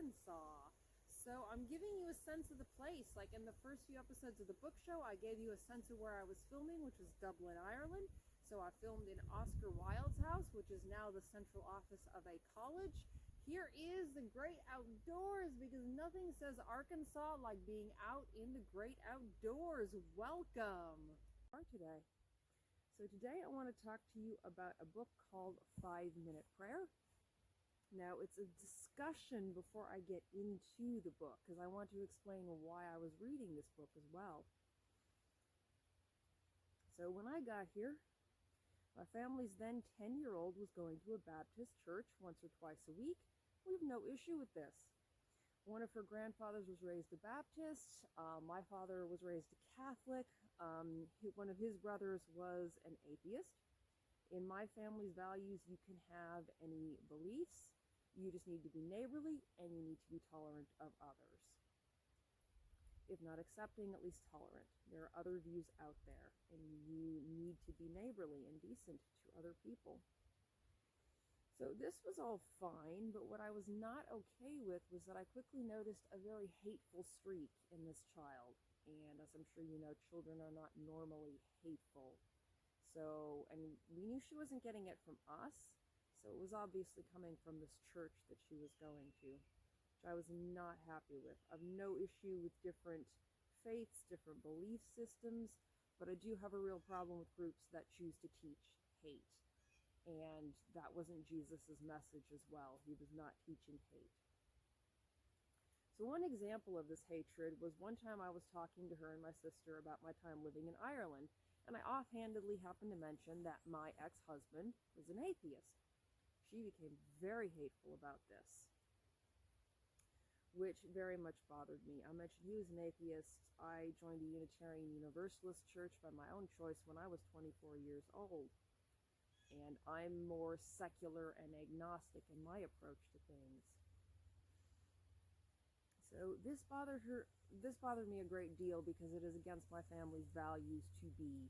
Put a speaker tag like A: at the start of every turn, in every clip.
A: Arkansas. So I'm giving you a sense of the place. Like in the first few episodes of the book show, I gave you a sense of where I was filming, which was Dublin, Ireland. So I filmed in Oscar Wilde's house, which is now the central office of a college. Here is the great outdoors, because nothing says Arkansas like being out in the great outdoors. Welcome. Today. So today I want to talk to you about a book called 5-Minute Prayer. Now, it's a discussion before I get into the book, because I want to explain why I was reading this book as well. So when I got here, my family's then 10-year-old was going to a Baptist church once or twice a week. We have no issue with this. One of her grandfathers was raised a Baptist. My father was raised a Catholic. One of his brothers was an atheist. In my family's values, you can have any beliefs. You just need to be neighborly, and you need to be tolerant of others. If not accepting, at least tolerant. There are other views out there, and you need to be neighborly and decent to other people. So this was all fine, but what I was not okay with was that I quickly noticed a very hateful streak in this child. And as I'm sure you know, children are not normally hateful. So, and we knew she wasn't getting it from us. So it was obviously coming from this church that she was going to, which I was not happy with. I have no issue with different faiths, different belief systems, but I do have a real problem with groups that choose to teach hate. And that wasn't Jesus's message as well. He was not teaching hate. So one example of this hatred was one time I was talking to her and my sister about my time living in Ireland, and I offhandedly happened to mention that my ex-husband was an atheist. She became very hateful about this, which very much bothered me. I mentioned he was an atheist. I joined a Unitarian Universalist church by my own choice when I was 24 years old. And I'm more secular and agnostic in my approach to things. So this bothered me a great deal because it is against my family's values to be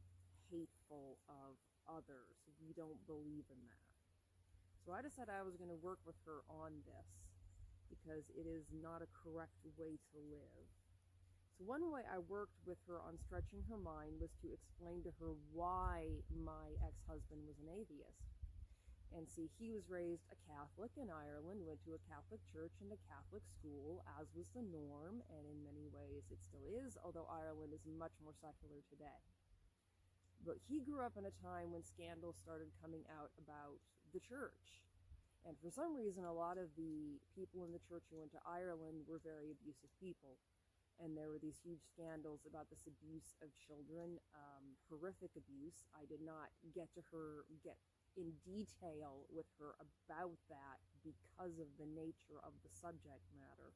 A: hateful of others. We don't believe in that. So I decided I was going to work with her on this because it is not a correct way to live. So one way I worked with her on stretching her mind was to explain to her why my ex-husband was an atheist. And see, he was raised a Catholic in Ireland, went to a Catholic church and a Catholic school, as was the norm, and in many ways it still is, although Ireland is much more secular today. But he grew up in a time when scandals started coming out about the church. And for some reason, a lot of the people in the church who went to Ireland were very abusive people. And there were these huge scandals about this abuse of children, horrific abuse. I did not get in detail with her about that because of the nature of the subject matter.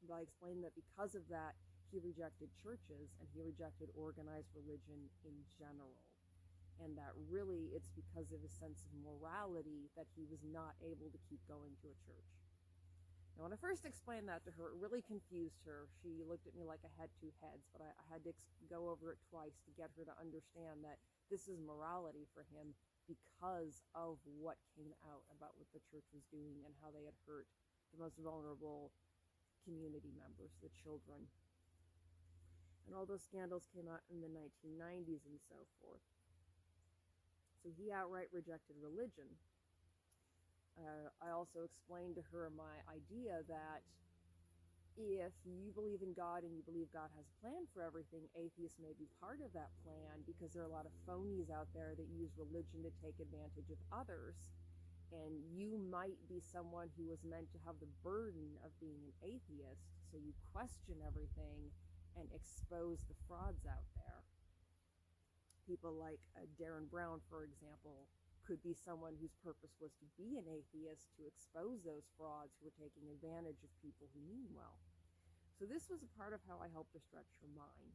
A: But I explained that because of that, he rejected churches and he rejected organized religion in general. And that really it's because of his sense of morality that he was not able to keep going to a church. Now, when I first explained that to her, it really confused her. She looked at me like I had two heads, but I had to go over it twice to get her to understand that this is morality for him because of what came out about what the church was doing and how they had hurt the most vulnerable community members, the children. And all those scandals came out in the 1990s and so forth. So he outright rejected religion. I also explained to her my idea that if you believe in God and you believe God has a plan for everything, atheists may be part of that plan because there are a lot of phonies out there that use religion to take advantage of others. And you might be someone who was meant to have the burden of being an atheist, so you question everything and expose the frauds out there. People like Darren Brown, for example, could be someone whose purpose was to be an atheist, to expose those frauds who were taking advantage of people who mean well. So this was a part of how I helped her stretch her mind.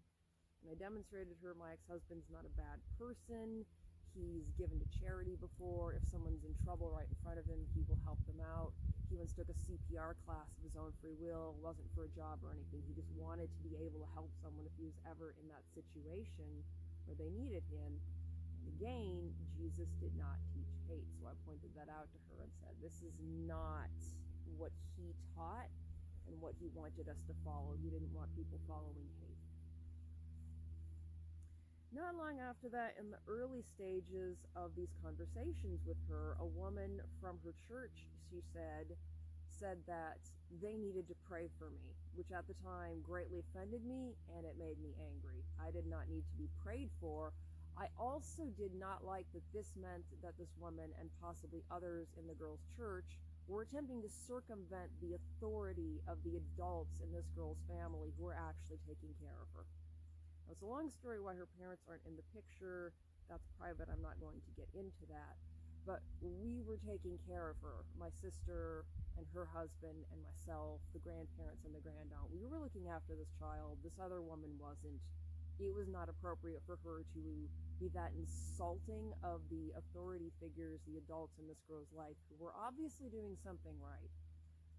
A: And I demonstrated to her my ex-husband's not a bad person. He's given to charity before. If someone's in trouble right in front of him, he will help them out. He once took a CPR class of his own free will. It wasn't for a job or anything. He just wanted to be able to help someone if he was ever in that situation where they needed him. And again, Jesus did not teach hate. So I pointed that out to her and said, this is not what he taught and what he wanted us to follow. He didn't want people following hate. Not long after that, in the early stages of these conversations with her, a woman from her church, she said that they needed to pray for me, which at the time greatly offended me and it made me angry. I did not need to be prayed for. I also did not like that this meant that this woman and possibly others in the girl's church were attempting to circumvent the authority of the adults in this girl's family who were actually taking care of her. Now, it's a long story why her parents aren't in the picture. That's private. I'm not going to get into that. But we were taking care of her, my sister and her husband and myself, the grandparents and the grandaunt. We were looking after this child. This other woman wasn't. It was not appropriate for her to be that insulting of the authority figures, the adults in this girl's life, who were obviously doing something right.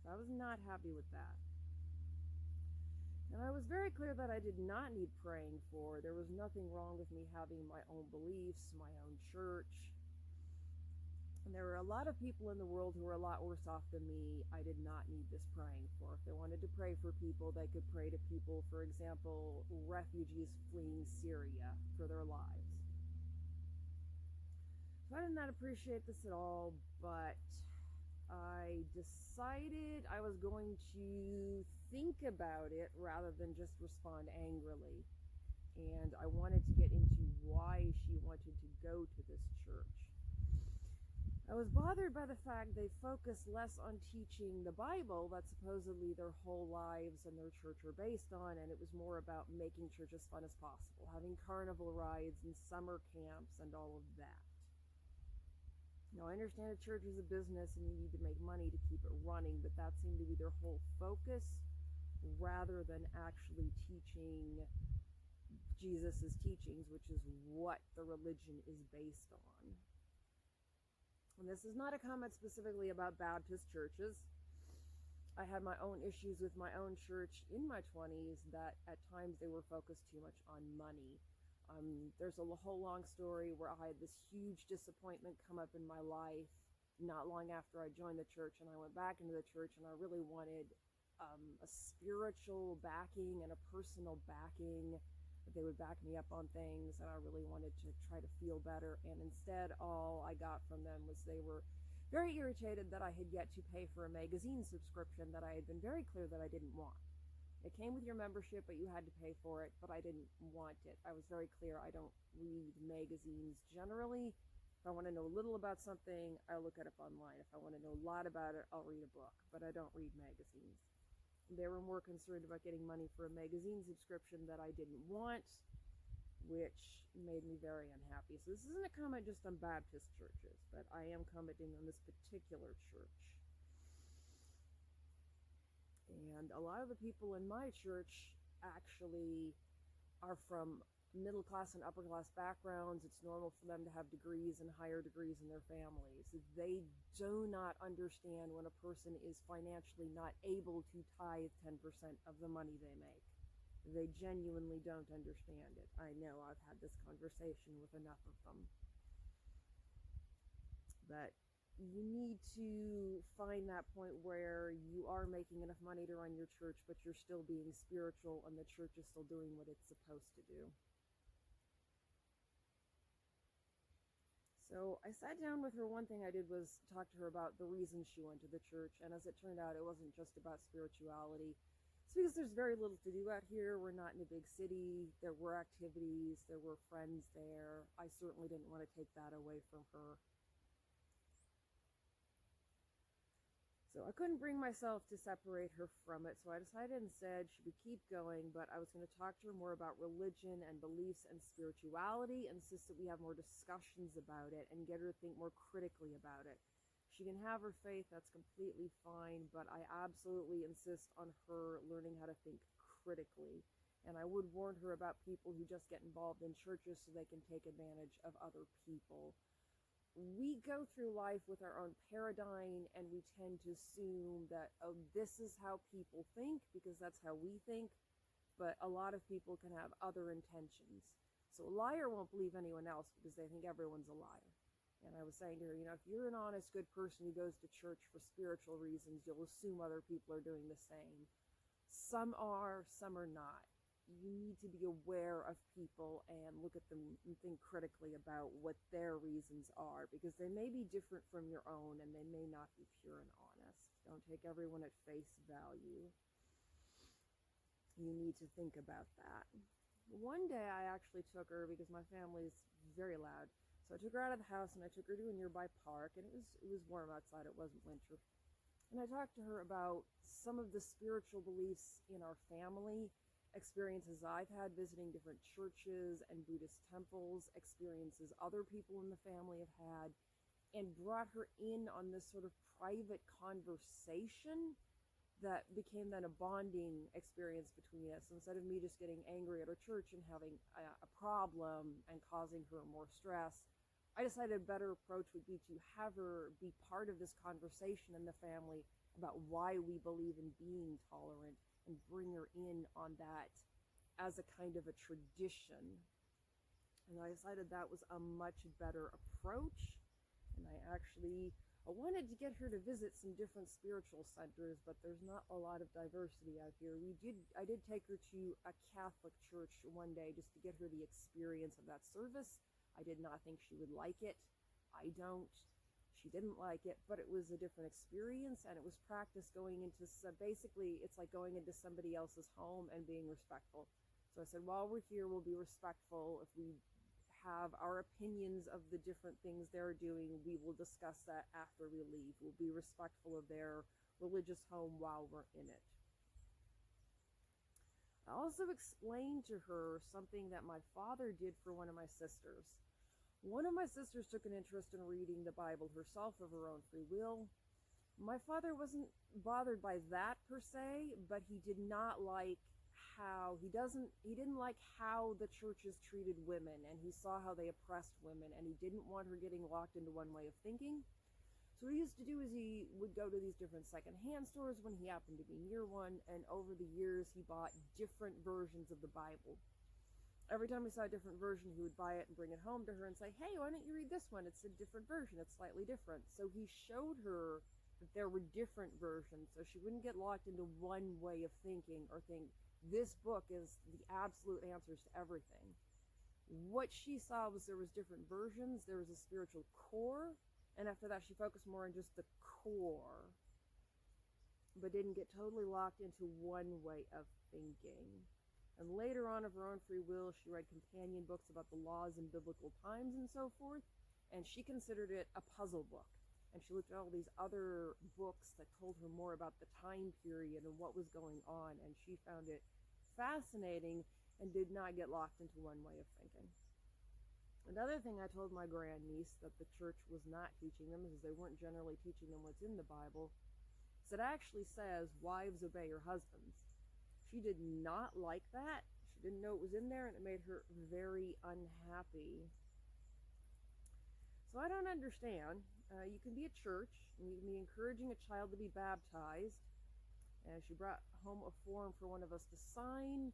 A: So I was not happy with that. And I was very clear that I did not need praying for. There was nothing wrong with me having my own beliefs, my own church. And there were a lot of people in the world who were a lot worse off than me. I did not need this praying for. If they wanted to pray for people, they could pray to people, for example, refugees fleeing Syria for their lives. So I did not appreciate this at all, but I decided I was going to think about it rather than just respond angrily. And I wanted to get into why she wanted to go to this church. I was bothered by the fact they focus less on teaching the Bible that supposedly their whole lives and their church are based on, and it was more about making church as fun as possible, having carnival rides and summer camps and all of that. Now, I understand a church is a business and you need to make money to keep it running, but that seemed to be their whole focus rather than actually teaching Jesus' teachings, which is what the religion is based on. And this is not a comment specifically about Baptist churches. I had my own issues with my own church in my 20s that at times they were focused too much on money. There's a whole long story where I had this huge disappointment come up in my life not long after I joined the church, and I went back into the church and I really wanted a spiritual backing and a personal backing. They would back me up on things, and I really wanted to try to feel better. And instead, all I got from them was they were very irritated that I had yet to pay for a magazine subscription that I had been very clear that I didn't want. It came with your membership, but you had to pay for it, but I didn't want it. I was very clear I don't read magazines generally. If I want to know a little about something, I'll look it up online. If I want to know a lot about it, I'll read a book, but I don't read magazines. They were more concerned about getting money for a magazine subscription that I didn't want, which made me very unhappy. So this isn't a comment just on Baptist churches, but I am commenting on this particular church. And a lot of the people in my church actually are from middle class and upper class backgrounds. It's normal for them to have degrees and higher degrees in their families. They do not understand when a person is financially not able to tithe 10% of the money they make. They genuinely don't understand it. I know I've had this conversation with enough of them. But you need to find that point where you are making enough money to run your church, but you're still being spiritual and the church is still doing what it's supposed to do. So I sat down with her. One thing I did was talk to her about the reason she went to the church, and as it turned out, it wasn't just about spirituality. It's because there's very little to do out here. We're not in a big city. There were activities. There were friends there. I certainly didn't want to take that away from her. So I couldn't bring myself to separate her from it, so I decided instead she would keep going, but I was going to talk to her more about religion and beliefs and spirituality, insist that we have more discussions about it, and get her to think more critically about it. She can have her faith, that's completely fine, but I absolutely insist on her learning how to think critically. And I would warn her about people who just get involved in churches so they can take advantage of other people. We go through life with our own paradigm, and we tend to assume that, oh, this is how people think because that's how we think, but a lot of people can have other intentions. So a liar won't believe anyone else because they think everyone's a liar. And I was saying to her, if you're an honest, good person who goes to church for spiritual reasons, you'll assume other people are doing the same. Some are, some are not. You need to be aware of people and look at them and think critically about what their reasons are, because they may be different from your own and they may not be pure and honest. Don't take everyone at face value. You need to think about that. One day I actually took her, because my family's very loud, so I took her out of the house and I took her to a nearby park, and it was warm outside, it wasn't winter. And I talked to her about some of the spiritual beliefs in our family, experiences I've had visiting different churches and Buddhist temples, experiences other people in the family have had, and brought her in on this sort of private conversation that became then a bonding experience between us. Instead of me just getting angry at her church and having a problem and causing her more stress, I decided a better approach would be to have her be part of this conversation in the family about why we believe in being tolerant, and bring her in on that as a kind of a tradition. And I decided that was a much better approach. And I wanted to get her to visit some different spiritual centers, but there's not a lot of diversity out here. I did take her to a Catholic church one day just to get her the experience of that service. I did not think she would like it. I don't. She didn't like it, but it was a different experience, and it was practice going into, basically, it's like going into somebody else's home and being respectful. So I said, while we're here, we'll be respectful. If we have our opinions of the different things they're doing, we will discuss that after we leave. We'll be respectful of their religious home while we're in it. I also explained to her something that my father did for one of my sisters. One of my sisters took an interest in reading the Bible herself of her own free will. My father wasn't bothered by that per se, but he did not like he didn't like how the churches treated women, and he saw how they oppressed women, and he didn't want her getting locked into one way of thinking. So what he used to do is he would go to these different secondhand stores when he happened to be near one, and over the years he bought different versions of the Bible. Every time he saw a different version, he would buy it and bring it home to her and say, hey, why don't you read this one? It's a different version. It's slightly different. So he showed her that there were different versions, so she wouldn't get locked into one way of thinking or think, this book is the absolute answers to everything. What she saw was there was different versions, there was a spiritual core, and after that she focused more on just the core, but didn't get totally locked into one way of thinking. And later on, of her own free will, she read companion books about the laws in biblical times and so forth, and she considered it a puzzle book. And she looked at all these other books that told her more about the time period and what was going on, and she found it fascinating and did not get locked into one way of thinking. Another thing I told my grandniece that the church was not teaching them, because they weren't generally teaching them what's in the Bible, is it actually says, wives, obey your husbands. She did not like that. She didn't know it was in there, and it made her very unhappy. So I don't understand. You can be at church, and you can be encouraging a child to be baptized. She brought home a form for one of us to sign,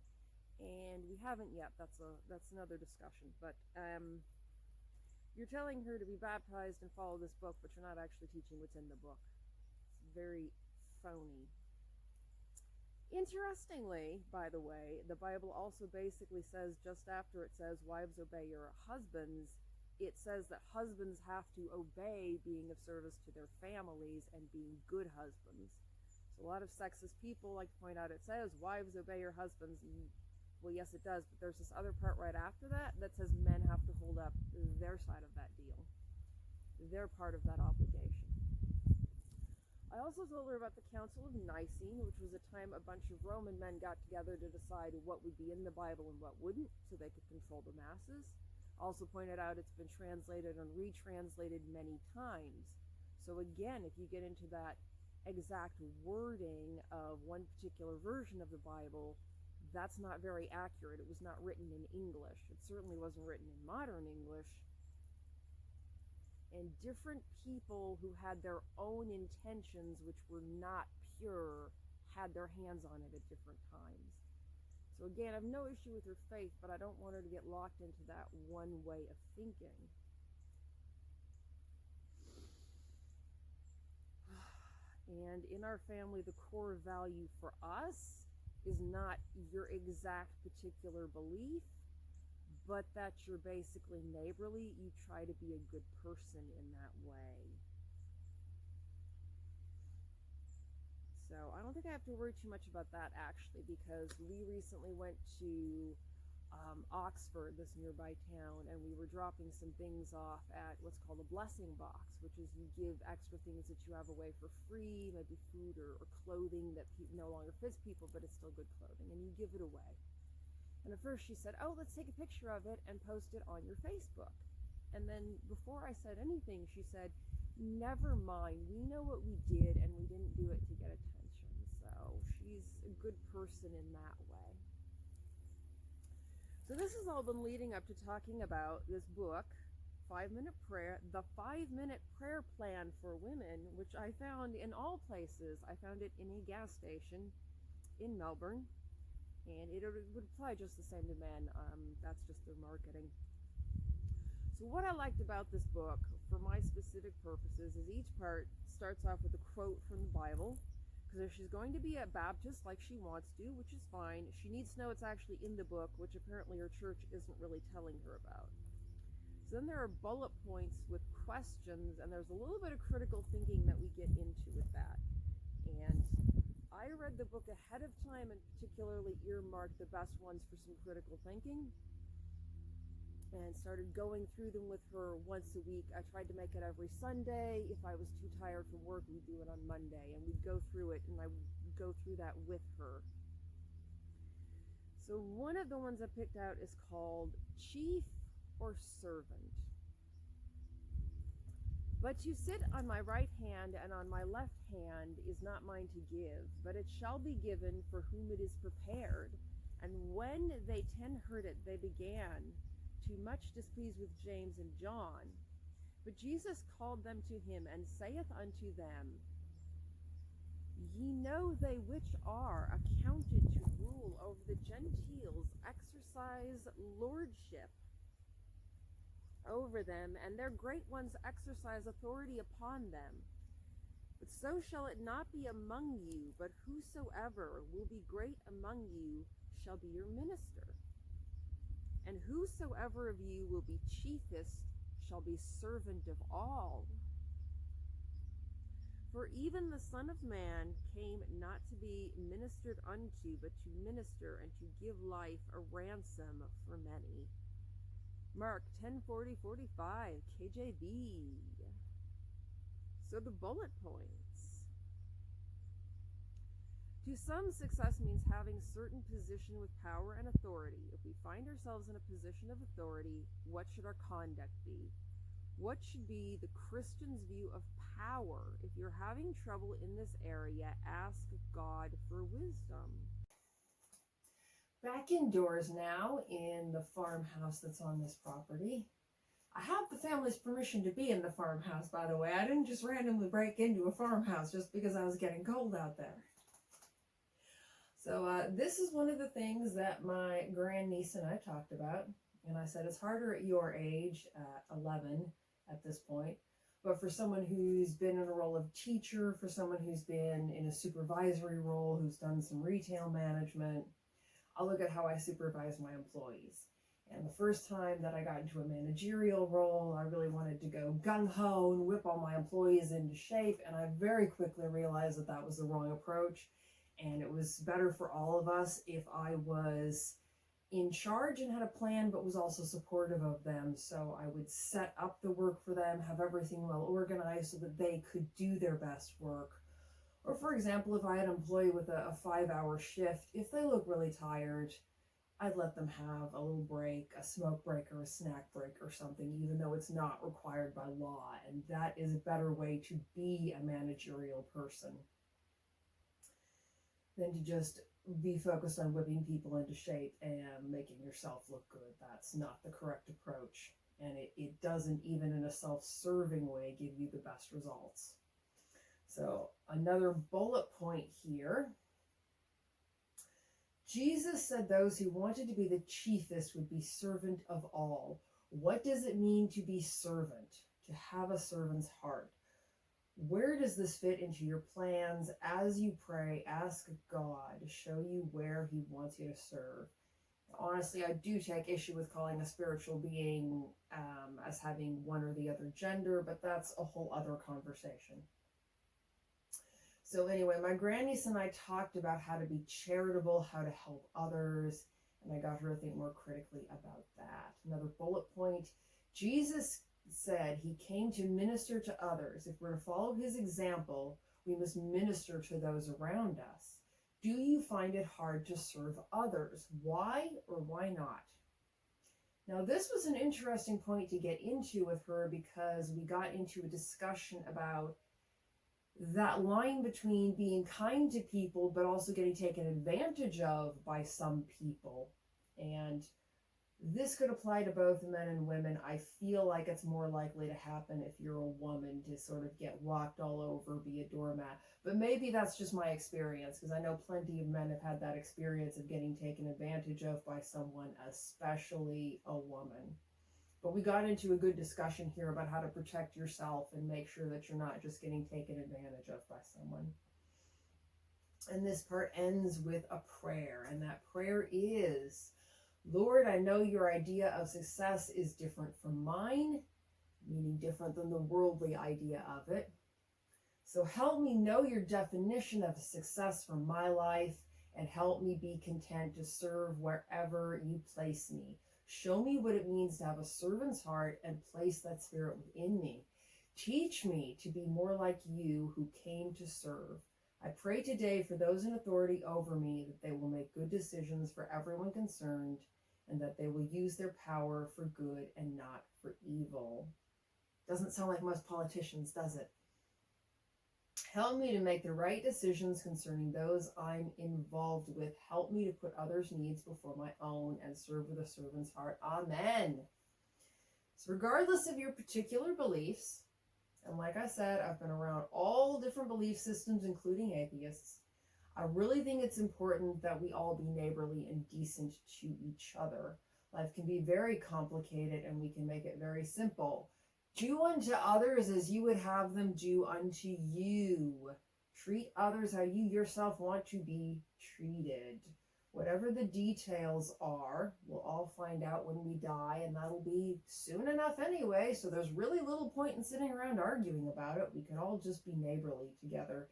A: and we haven't yet. That's another discussion. But you're telling her to be baptized and follow this book, but you're not actually teaching what's in the book. It's very phony. Interestingly, by the way, the Bible also basically says, just after it says, wives, obey your husbands, it says that husbands have to obey being of service to their families and being good husbands. So a lot of sexist people like to point out it says, wives, obey your husbands. Well, yes, it does, but there's this other part right after that says men have to hold up their side of that deal. They're part of that obligation. I also told her about the Council of Nicene, which was a time a bunch of Roman men got together to decide what would be in the Bible and what wouldn't, so they could control the masses. Also pointed out it's been translated and retranslated many times. So again, if you get into that exact wording of one particular version of the Bible, that's not very accurate. It was not written in English. It certainly wasn't written in modern English. And different people who had their own intentions, which were not pure, had their hands on it at different times. So again, I have no issue with her faith, but I don't want her to get locked into that one way of thinking. And in our family, the core value for us is not your exact particular belief, but that you're basically neighborly. You try to be a good person in that way. So I don't think I have to worry too much about that, actually, because we recently went to Oxford, this nearby town, and we were dropping some things off at what's called a blessing box, which is you give extra things that you have away for free, maybe food or clothing that no longer fits people, but it's still good clothing, and you give it away. And at first she said, oh, let's take a picture of it and post it on your Facebook. And then before I said anything, she said, never mind, we know what we did and we didn't do it to get attention. So she's a good person in that way. So this has all been leading up to talking about this book, 5-Minute Prayer, the 5-minute prayer plan for women, which I found in all places. I found it in a gas station in Melbourne, and it would apply just the same to men. That's just their marketing. So what I liked about this book, for my specific purposes, is each part starts off with a quote from the Bible. Because if she's going to be a Baptist like she wants to, which is fine, she needs to know it's actually in the book, which apparently her church isn't really telling her about. So then there are bullet points with questions, and there's a little bit of critical thinking that we get into with that. And I read the book ahead of time and particularly earmarked the best ones for some critical thinking, and started going through them with her once a week. I tried to make it every Sunday. If I was too tired from work, we'd do it on Monday, and we'd go through it, and I would go through that with her. So one of the ones I picked out is called Chief or Servant. But to sit on my right hand and on my left hand is not mine to give, but it shall be given for whom it is prepared. And when they 10 heard it, they began to much displeased with James and John. But Jesus called them to him, and saith unto them, Ye know they which are accounted to rule over the Gentiles exercise lordship over them, and their great ones exercise authority upon them. But so shall it not be among you, but whosoever will be great among you shall be your minister. And whosoever of you will be chiefest shall be servant of all. For even the Son of Man came not to be ministered unto, but to minister and to give life a ransom for many. Mark 10:40-45, KJV. So the bullet points. To some, success means having certain position with power and authority. If we find ourselves in a position of authority, what should our conduct be? What should be the Christian's view of power? If you're having trouble in this area, ask God for wisdom. Back indoors now in the farmhouse that's on this property. I have the family's permission to be in the farmhouse, by the way. I didn't just randomly break into a farmhouse just because I was getting cold out there. So this is one of the things that my grandniece and I talked about. And I said, it's harder at your age, 11 at this point. But for someone who's been in a role of teacher, for someone who's been in a supervisory role, who's done some retail management, I'll look at how I supervise my employees. And the first time that I got into a managerial role, I really wanted to go gung-ho and whip all my employees into shape. And I very quickly realized that that was the wrong approach. And it was better for all of us if I was in charge and had a plan, but was also supportive of them. So I would set up the work for them, have everything well organized so that they could do their best work. Or for example, if I had an employee with a 5-hour shift, if they look really tired, I'd let them have a little break, a smoke break or a snack break or something, even though it's not required by law. And that is a better way to be a managerial person than to just be focused on whipping people into shape and making yourself look good. That's not the correct approach. And it doesn't, even in a self-serving way, give you the best results. So another bullet point here. Jesus said those who wanted to be the chiefest would be servant of all. What does it mean to be servant? To have a servant's heart? Where does this fit into your plans? As you pray, ask God to show you where he wants you to serve. Honestly, I do take issue with calling a spiritual being as having one or the other gender, but that's a whole other conversation. So anyway, my grandniece and I talked about how to be charitable, how to help others, and I got her to think more critically about that. Another bullet point, Jesus said he came to minister to others. If we're to follow his example, we must minister to those around us. Do you find it hard to serve others? Why or why not? Now, this was an interesting point to get into with her because we got into a discussion about that line between being kind to people but also getting taken advantage of by some people. And this could apply to both men and women. I feel like it's more likely to happen if you're a woman, to sort of get walked all over, be a doormat. But maybe that's just my experience, because I know plenty of men have had that experience of getting taken advantage of by someone, especially a woman. But we got into a good discussion here about how to protect yourself and make sure that you're not just getting taken advantage of by someone. And this part ends with a prayer, and that prayer is, Lord, I know your idea of success is different from mine, meaning different than the worldly idea of it. So help me know your definition of success for my life, and help me be content to serve wherever you place me. Show me what it means to have a servant's heart and place that spirit within me. Teach me to be more like you who came to serve. I pray today for those in authority over me that they will make good decisions for everyone concerned, and that they will use their power for good and not for evil. Doesn't sound like most politicians, does it? Help me to make the right decisions concerning those I'm involved with. Help me to put others' needs before my own and serve with a servant's heart. Amen. So regardless of your particular beliefs, and like I said, I've been around all different belief systems, including atheists, I really think it's important that we all be neighborly and decent to each other. Life can be very complicated, and we can make it very simple. Do unto others as you would have them do unto you. Treat others how you yourself want to be treated. Whatever the details are, we'll all find out when we die, and that'll be soon enough anyway, so there's really little point in sitting around arguing about it. We can all just be neighborly together.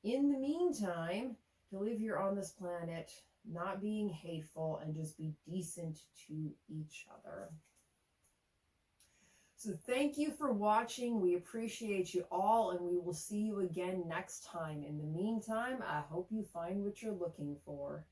A: In the meantime, to live here on this planet, not being hateful, and just be decent to each other. So thank you for watching. We appreciate you all, and we will see you again next time. In the meantime, I hope you find what you're looking for.